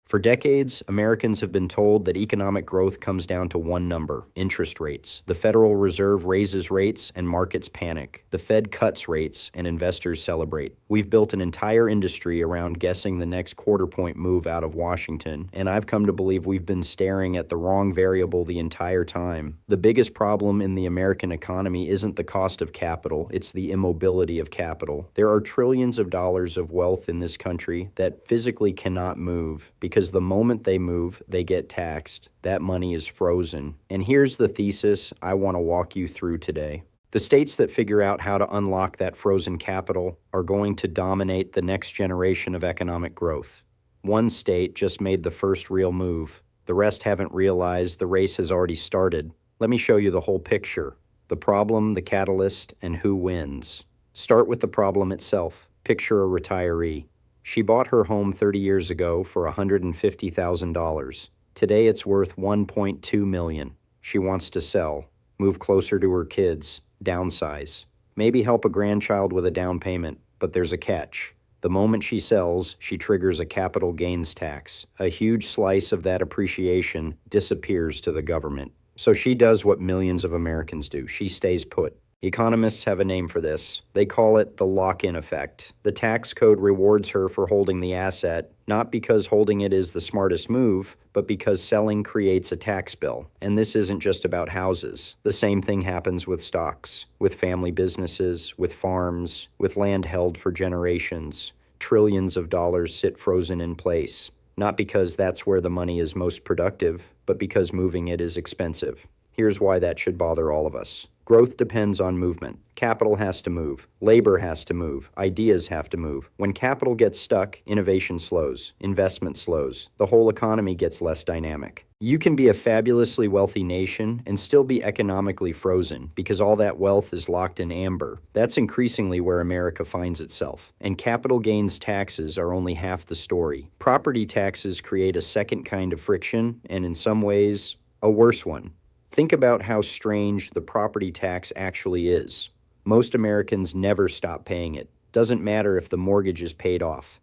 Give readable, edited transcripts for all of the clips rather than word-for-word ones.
For decades, Americans have been told that economic growth comes down to one number: interest rates. The Federal Reserve raises rates and markets panic. The Fed cuts rates and investors celebrate. We've built an entire industry around guessing the next quarter-point move out of Washington, and I've come to believe we've been staring at the wrong variable the entire time. The biggest problem in the American economy isn't the cost of capital, it's the immobility of capital. There are trillions of dollars of wealth in this country that physically cannot move because the moment they move, they get taxed. That money is frozen. And here's the thesis I want to walk you through today. The states that figure out how to unlock that frozen capital are going to dominate the next generation of economic growth. One state just made the first real move. The rest haven't realized the race has already started. Let me show you the whole picture: the problem, the catalyst, and who wins. Start with the problem itself. Picture a retiree. She bought her home 30 years ago for $150,000. Today it's worth $1.2 million. She wants to sell, move closer to her kids, downsize, maybe help a grandchild with a down payment, but there's a catch. The moment she sells, she triggers a capital gains tax. A huge slice of that appreciation disappears to the government. So she does what millions of Americans do. She stays put. Economists have a name for this. They call it the lock-in effect. The tax code rewards her for holding the asset, not because holding it is the smartest move, but because selling creates a tax bill. And this isn't just about houses. The same thing happens with stocks, with family businesses, with farms, with land held for generations. Trillions of dollars sit frozen in place, not because that's where the money is most productive, but because moving it is expensive. Here's why that should bother all of us. Growth depends on movement. Capital has to move. Labor has to move. Ideas have to move. When capital gets stuck, innovation slows. Investment slows. The whole economy gets less dynamic. You can be a fabulously wealthy nation and still be economically frozen because all that wealth is locked in amber. That's increasingly where America finds itself. And capital gains taxes are only half the story. Property taxes create a second kind of friction, and in some ways, a worse one. Think about how strange the property tax actually is. Most Americans never stop paying it. Doesn't matter if the mortgage is paid off.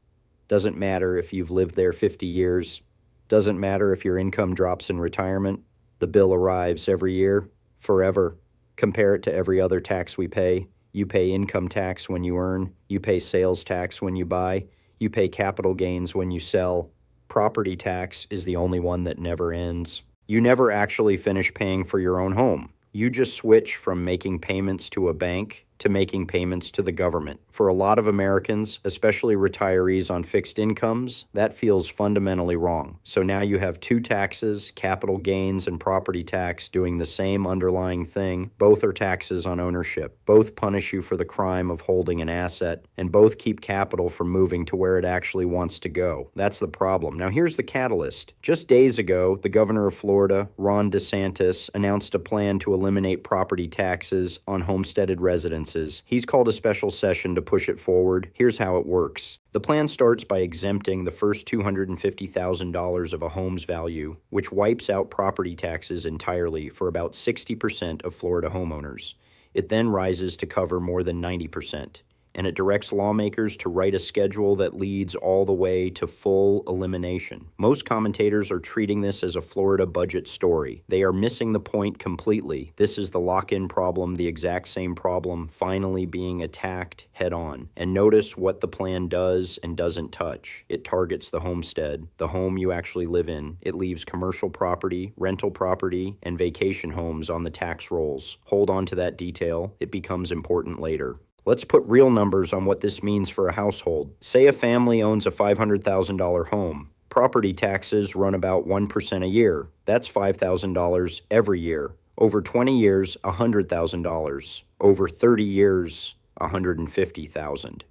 Doesn't matter if you've lived there 50 years. Doesn't matter if your income drops in retirement. The bill arrives every year, forever. Compare it to every other tax we pay. You pay income tax when you earn. You pay sales tax when you buy. You pay capital gains when you sell. Property tax is the only one that never ends. You never actually finish paying for your own home. You just switch from making payments to a bank to making payments to the government. For a lot of Americans, especially retirees on fixed incomes, that feels fundamentally wrong. So now you have two taxes, capital gains and property tax, doing the same underlying thing. Both are taxes on ownership. Both punish you for the crime of holding an asset, and both keep capital from moving to where it actually wants to go. That's the problem. Now here's the catalyst. Just days ago, the governor of Florida, Ron DeSantis, announced a plan to eliminate property taxes on homesteaded residences. He's called a special session to push it forward. Here's how it works. The plan starts by exempting the first $250,000 of a home's value, which wipes out property taxes entirely for about 60% of Florida homeowners. It then rises to cover more than 90%. And it directs lawmakers to write a schedule that leads all the way to full elimination. Most commentators are treating this as a Florida budget story. They are missing the point completely. This is the lock-in problem, the exact same problem finally being attacked head-on. And notice what the plan does and doesn't touch. It targets the homestead, the home you actually live in. It leaves commercial property, rental property, and vacation homes on the tax rolls. Hold on to that detail. It becomes important later. Let's put real numbers on what this means for a household. Say a family owns a $500,000 home. Property taxes run about 1% a year. That's $5,000 every year. Over 20 years, $100,000. Over 30 years, $150,000.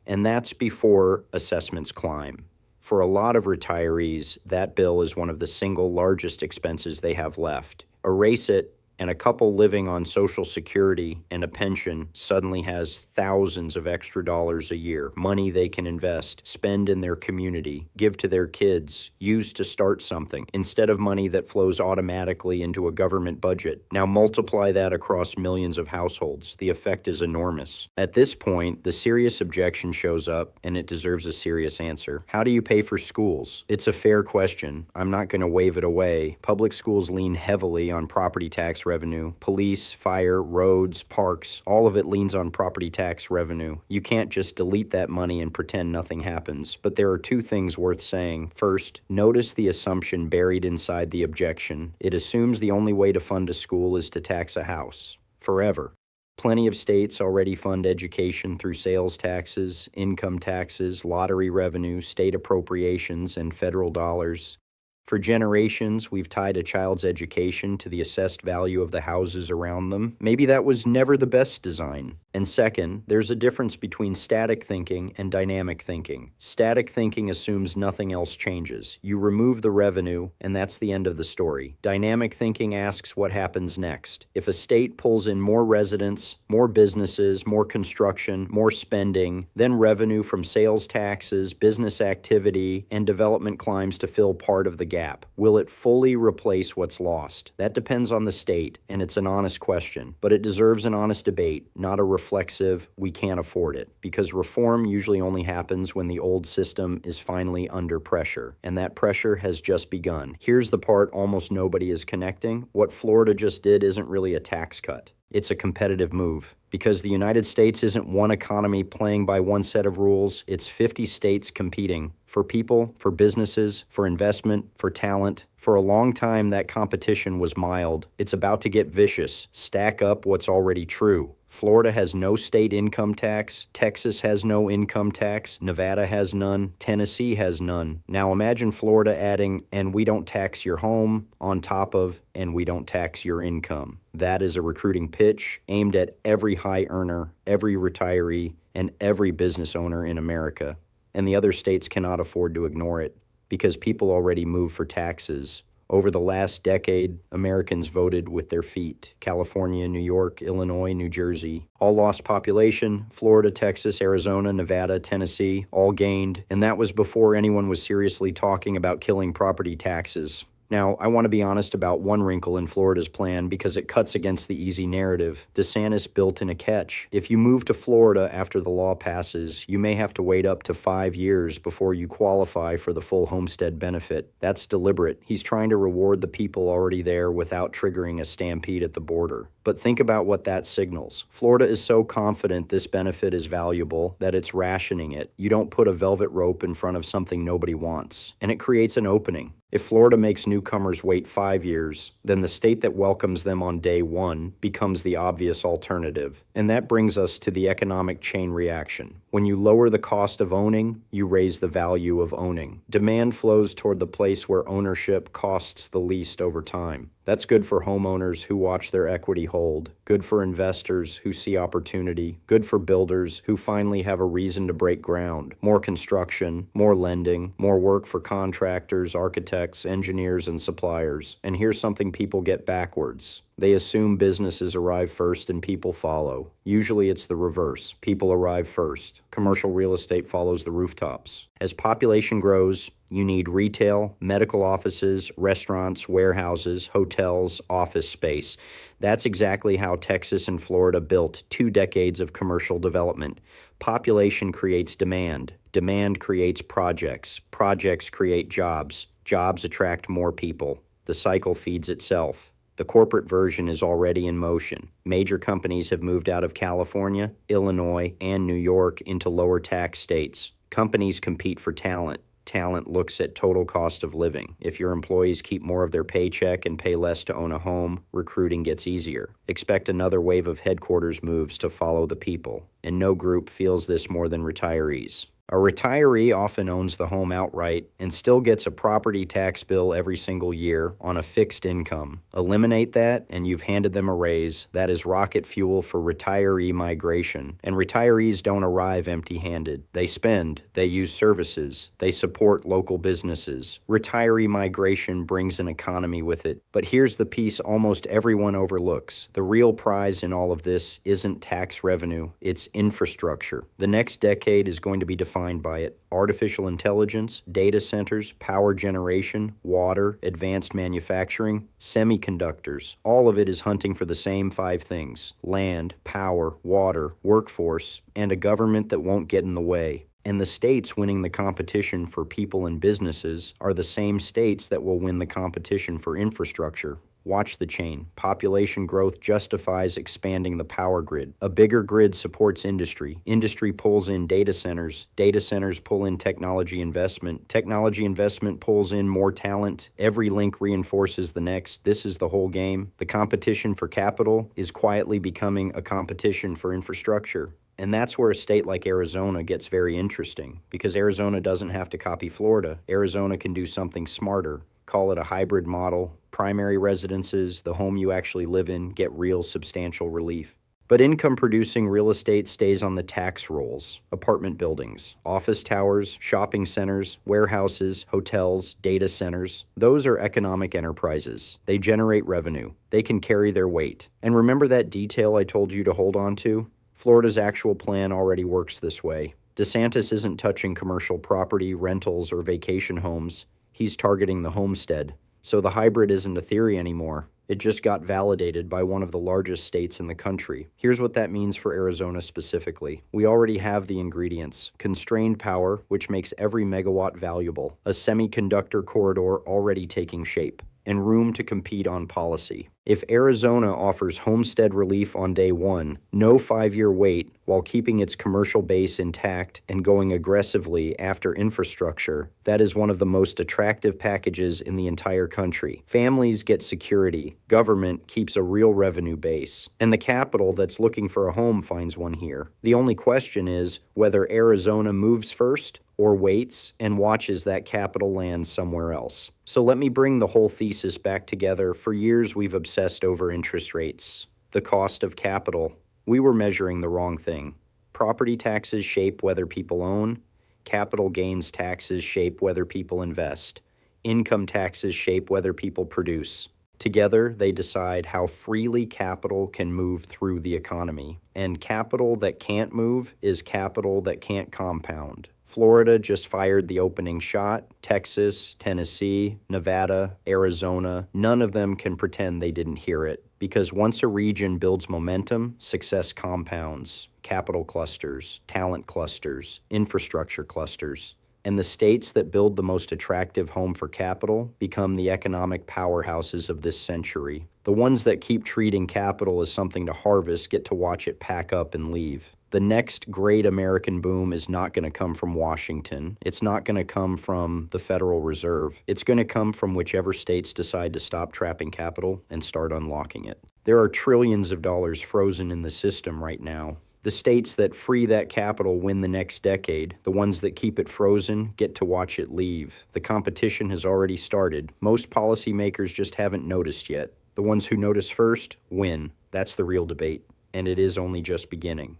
And that's before assessments climb. For a lot of retirees, that bill is one of the single largest expenses they have left. Erase it, And a couple living on Social Security and a pension suddenly has thousands of extra dollars a year, money they can invest, spend in their community, give to their kids, use to start something, instead of money that flows automatically into a government budget. Now multiply that across millions of households. The effect is enormous. At this point, the serious objection shows up, and it deserves a serious answer. How do you pay for schools? It's a fair question. I'm not going to wave it away. Public schools lean heavily on property tax revenue. Police, fire, roads, parks, all of it leans on property tax revenue. You can't just delete that money and pretend nothing happens. But there are two things worth saying. First, notice the assumption buried inside the objection. It assumes the only way to fund a school is to tax a house. Forever. Plenty of states already fund education through sales taxes, income taxes, lottery revenue, state appropriations, and federal dollars. For generations, we've tied a child's education to the assessed value of the houses around them. Maybe that was never the best design. And second, there's a difference between static thinking and dynamic thinking. Static thinking assumes nothing else changes. You remove the revenue, and that's the end of the story. Dynamic thinking asks what happens next. If a state pulls in more residents, more businesses, more construction, more spending, then revenue from sales taxes, business activity, and development climbs to fill part of the gap. Will it fully replace what's lost? That depends on the state, and it's an honest question, but it deserves an honest debate, not a reflexive, we can't afford it, because reform usually only happens when the old system is finally under pressure, and that pressure has just begun. Here's the part almost nobody is connecting. What Florida just did isn't really a tax cut. It's a competitive move. Because the United States isn't one economy playing by one set of rules, it's 50 states competing for people, for businesses, for investment, for talent. For a long time, that competition was mild. It's about to get vicious. Stack up what's already true. Florida has no state income tax, Texas has no income tax, Nevada has none, Tennessee has none. Now imagine Florida adding, and we don't tax your home, on top of, and we don't tax your income. That is a recruiting pitch aimed at every high earner, every retiree, and every business owner in America. And the other states cannot afford to ignore it, because people already move for taxes. Over the last decade, Americans voted with their feet. California, New York, Illinois, New Jersey. All lost population. Florida, Texas, Arizona, Nevada, Tennessee, all gained. And that was before anyone was seriously talking about killing property taxes. Now, I want to be honest about one wrinkle in Florida's plan because it cuts against the easy narrative. DeSantis built in a catch. If you move to Florida after the law passes, you may have to wait up to 5 years before you qualify for the full homestead benefit. That's deliberate. He's trying to reward the people already there without triggering a stampede at the border. But think about what that signals. Florida is so confident this benefit is valuable that it's rationing it. You don't put a velvet rope in front of something nobody wants. And it creates an opening. If Florida makes newcomers wait 5 years, then the state that welcomes them on day one becomes the obvious alternative. And that brings us to the economic chain reaction. When you lower the cost of owning, you raise the value of owning. Demand flows toward the place where ownership costs the least over time. That's good for homeowners who watch their equity hold, good for investors who see opportunity, good for builders who finally have a reason to break ground. More construction, more lending, more work for contractors, architects, engineers, and suppliers. And here's something people get backwards. They assume businesses arrive first and people follow. Usually it's the reverse. People arrive first. Commercial real estate follows the rooftops. As population grows, you need retail, medical offices, restaurants, warehouses, hotels, office space. That's exactly how Texas and Florida built 2 decades of commercial development. Population creates demand. Demand creates projects. Projects create jobs. Jobs attract more people. The cycle feeds itself. The corporate version is already in motion. Major companies have moved out of California, Illinois, and New York into lower tax states. Companies compete for talent. Talent looks at total cost of living. If your employees keep more of their paycheck and pay less to own a home, recruiting gets easier. Expect another wave of headquarters moves to follow the people. And no group feels this more than retirees. A retiree often owns the home outright and still gets a property tax bill every single year on a fixed income. Eliminate that and you've handed them a raise. That is rocket fuel for retiree migration. And retirees don't arrive empty-handed. They spend, they use services, they support local businesses. Retiree migration brings an economy with it. But here's the piece almost everyone overlooks. The real prize in all of this isn't tax revenue, it's infrastructure. The next decade is going to be defined by it. Artificial intelligence, data centers, power generation, water, advanced manufacturing, semiconductors. All of it is hunting for the same 5 things: land, power, water, workforce, and a government that won't get in the way. And the states winning the competition for people and businesses are the same states that will win the competition for infrastructure. Watch the chain. Population growth justifies expanding the power grid. A bigger grid supports industry. Industry pulls in data centers. Data centers pull in technology investment. Technology investment pulls in more talent. Every link reinforces the next. This is the whole game. The competition for capital is quietly becoming a competition for infrastructure. And that's where a state like Arizona gets very interesting, because Arizona doesn't have to copy Florida. Arizona can do something smarter. Call it a hybrid model. Primary residences, the home you actually live in, get real substantial relief. But income-producing real estate stays on the tax rolls. Apartment buildings, office towers, shopping centers, warehouses, hotels, data centers. Those are economic enterprises. They generate revenue. They can carry their weight. And remember that detail I told you to hold on to? Florida's actual plan already works this way. DeSantis isn't touching commercial property, rentals, or vacation homes. He's targeting the homestead. So the hybrid isn't a theory anymore. It just got validated by one of the largest states in the country. Here's what that means for Arizona specifically. We already have the ingredients: constrained power, which makes every megawatt valuable, a semiconductor corridor already taking shape, and room to compete on policy. If Arizona offers homestead relief on day one, no 5-year wait, while keeping its commercial base intact and going aggressively after infrastructure, that is one of the most attractive packages in the entire country. Families get security, government keeps a real revenue base, and the capital that's looking for a home finds one here. The only question is whether Arizona moves first or waits and watches that capital land somewhere else. So let me bring the whole thesis back together. For years, we've obsessed over interest rates, the cost of capital. We were measuring the wrong thing. Property taxes shape whether people own. Capital gains taxes shape whether people invest. Income taxes shape whether people produce. Together, they decide how freely capital can move through the economy. And capital that can't move is capital that can't compound. Florida just fired the opening shot. Texas, Tennessee, Nevada, Arizona, none of them can pretend they didn't hear it. Because once a region builds momentum, success compounds. Capital clusters, talent clusters, infrastructure clusters. And the states that build the most attractive home for capital become the economic powerhouses of this century. The ones that keep treating capital as something to harvest get to watch it pack up and leave. The next great American boom is not going to come from Washington. It's not going to come from the Federal Reserve. It's going to come from whichever states decide to stop trapping capital and start unlocking it. There are trillions of dollars frozen in the system right now. The states that free that capital win the next decade. The ones that keep it frozen get to watch it leave. The competition has already started. Most policymakers just haven't noticed yet. The ones who notice first win. That's the real debate, and it is only just beginning.